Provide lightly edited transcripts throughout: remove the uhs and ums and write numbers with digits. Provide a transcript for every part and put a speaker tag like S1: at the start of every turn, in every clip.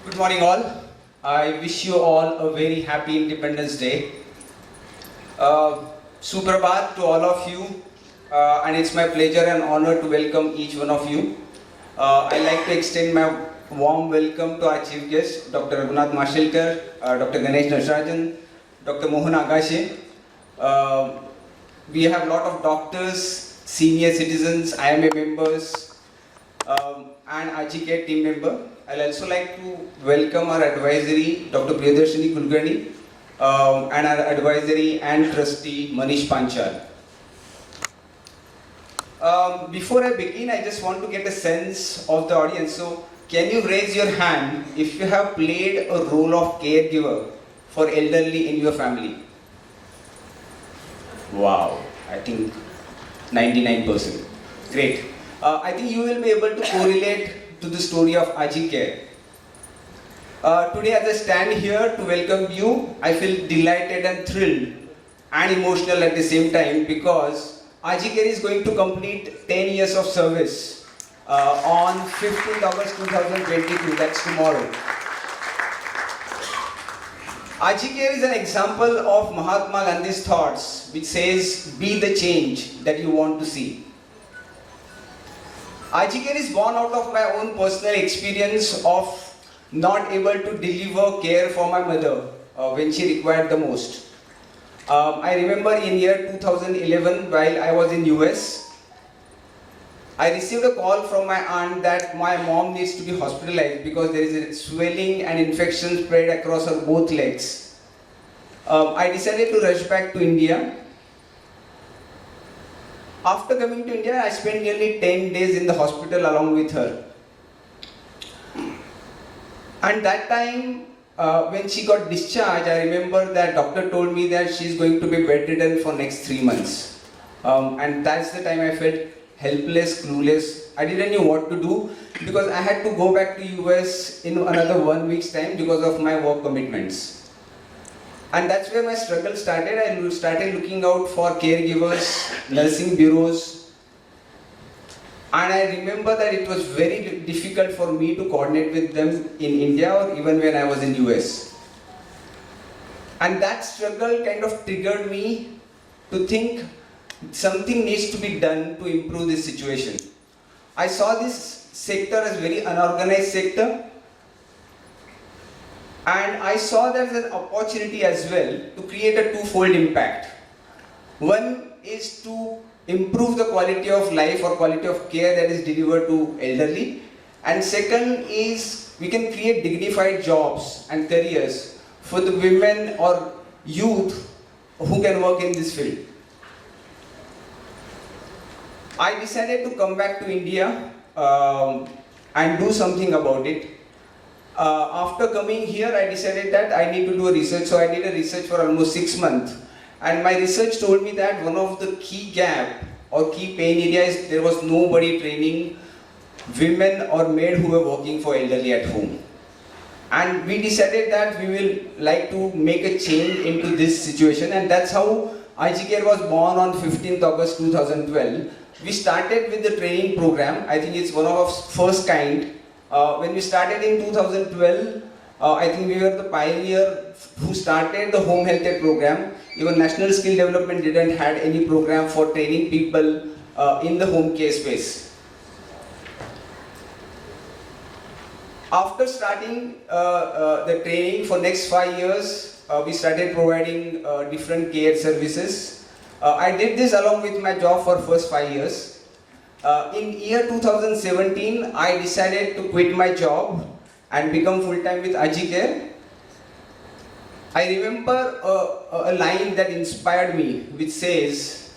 S1: Good morning, all. I wish you all a very happy Independence Day. Suprabhat to all of you, and it's my pleasure and honor to welcome each one of you. I'd like to extend my warm welcome to our chief guest, Dr. Raghunath Mashelkar, Dr. Ganesh Nasrajan, Dr. Mohan Agashe. We have a lot of doctors, senior citizens, IMA members, and Aaji Care team member. I'd also like to welcome our advisory, Dr. Priyadarshini Kulkarni, and our advisory and trustee, Manish Panchal. Before I begin, I just want to get a sense of the audience. So, can you raise your hand if you have played a role of caregiver for elderly in your family? Wow, I think 99%. Great. I think you will be able to correlate to the story of Aaji Care. Today as I stand here to welcome you, I feel delighted and thrilled and emotional at the same time because Aaji Care is going to complete 10 years of service on 15th August 2022, that's tomorrow. Aaji Care is an example of Mahatma Gandhi's thoughts which says, be the change that you want to see. Aaji Care is born out of my own personal experience of not able to deliver care for my mother when she required the most. I remember in year 2011 while I was in US, I received a call from my aunt that my mom needs to be hospitalized because there is a swelling and infection spread across her both legs. I decided to rush back to India. After coming to India, I spent nearly 10 days in the hospital along with her. And that time, when she got discharged, I remember that doctor told me that she's going to be bedridden for next 3 months. And that's the time I felt helpless, clueless. I didn't know what to do because I had to go back to US in another 1 week's time because of my work commitments. And that's where my struggle started. I started looking out for caregivers, nursing bureaus. And I remember that it was very difficult for me to coordinate with them in India or even when I was in US. And that struggle kind of triggered me to think something needs to be done to improve this situation. I saw this sector as very unorganized sector. And I saw there as an opportunity as well to create a twofold impact. One is to improve the quality of life or quality of care that is delivered to elderly. And second is we can create dignified jobs and careers for the women or youth who can work in this field. I decided to come back to India and do something about it. After coming here, I decided that I need to do a research. So I did a research for almost 6 months. And my research told me that one of the key gap or key pain areas, there was nobody training women or maid who were working for elderly at home. And we decided that we will like to make a change into this situation. And that's how Aaji Care was born on 15th August 2012. We started with the training program. I think it's one of our first kind. When we started in 2012, I think we were the pioneer who started the home health care program. Even National Skill Development didn't had any program for training people in the home care space. After starting the training for next 5 years, we started providing different care services. I did this along with my job for first 5 years. In year 2017, I decided to quit my job and become full-time with Aaji Care. I remember a line that inspired me, which says,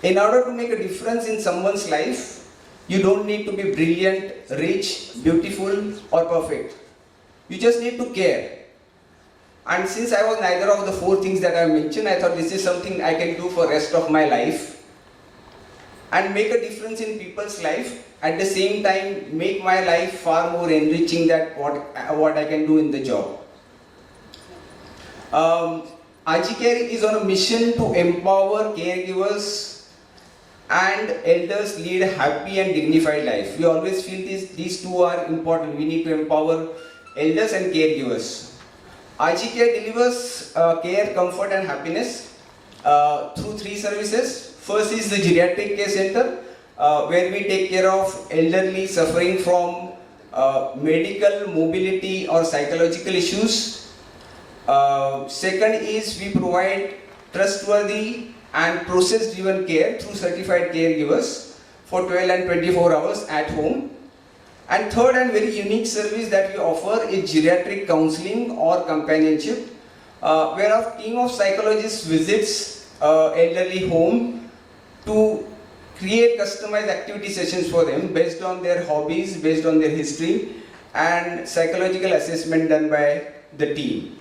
S1: in order to make a difference in someone's life, you don't need to be brilliant, rich, beautiful, or perfect. You just need to care. And since I was neither of the 4 things that I mentioned, I thought this is something I can do for the rest of my life and make a difference in people's life, at the same time make my life far more enriching than what I can do in the job. Aaji Care is on a mission to empower caregivers and elders lead a happy and dignified life. We always feel these two are important. We need to empower elders and caregivers. Aaji Care delivers care, comfort and happiness through 3 services. First is the Geriatric Care Center, where we take care of elderly suffering from medical, mobility or psychological issues. Second is we provide trustworthy and process-driven care through certified caregivers for 12 and 24 hours at home. And third and very unique service that we offer is geriatric counseling or companionship, where a team of psychologists visits elderly home to create customized activity sessions for them based on their hobbies, based on their history, and psychological assessment done by the team.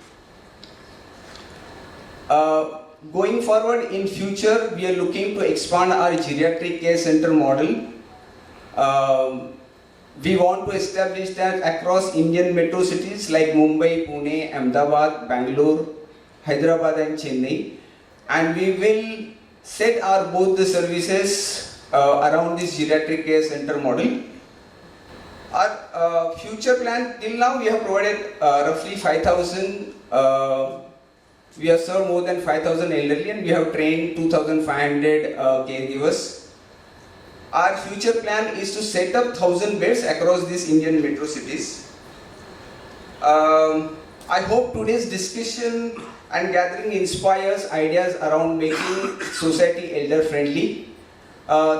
S1: Going forward in future, we are looking to expand our geriatric care center model. We want to establish that across Indian metro cities like Mumbai, Pune, Ahmedabad, Bangalore, Hyderabad and Chennai, and we will set our both the services around this geriatric care center model. Our future plan till now, we have provided roughly 5,000. We have served more than 5,000 elderly and we have trained 2,500 caregivers. Our future plan is to set up 1,000 beds across these Indian metro cities. I hope today's discussion and gathering inspires ideas around making society elder friendly.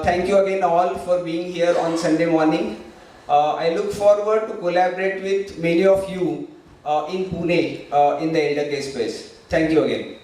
S1: Thank you again all for being here on Sunday morning. I look forward to collaborate with many of you in Pune in the elder care space. Thank you again.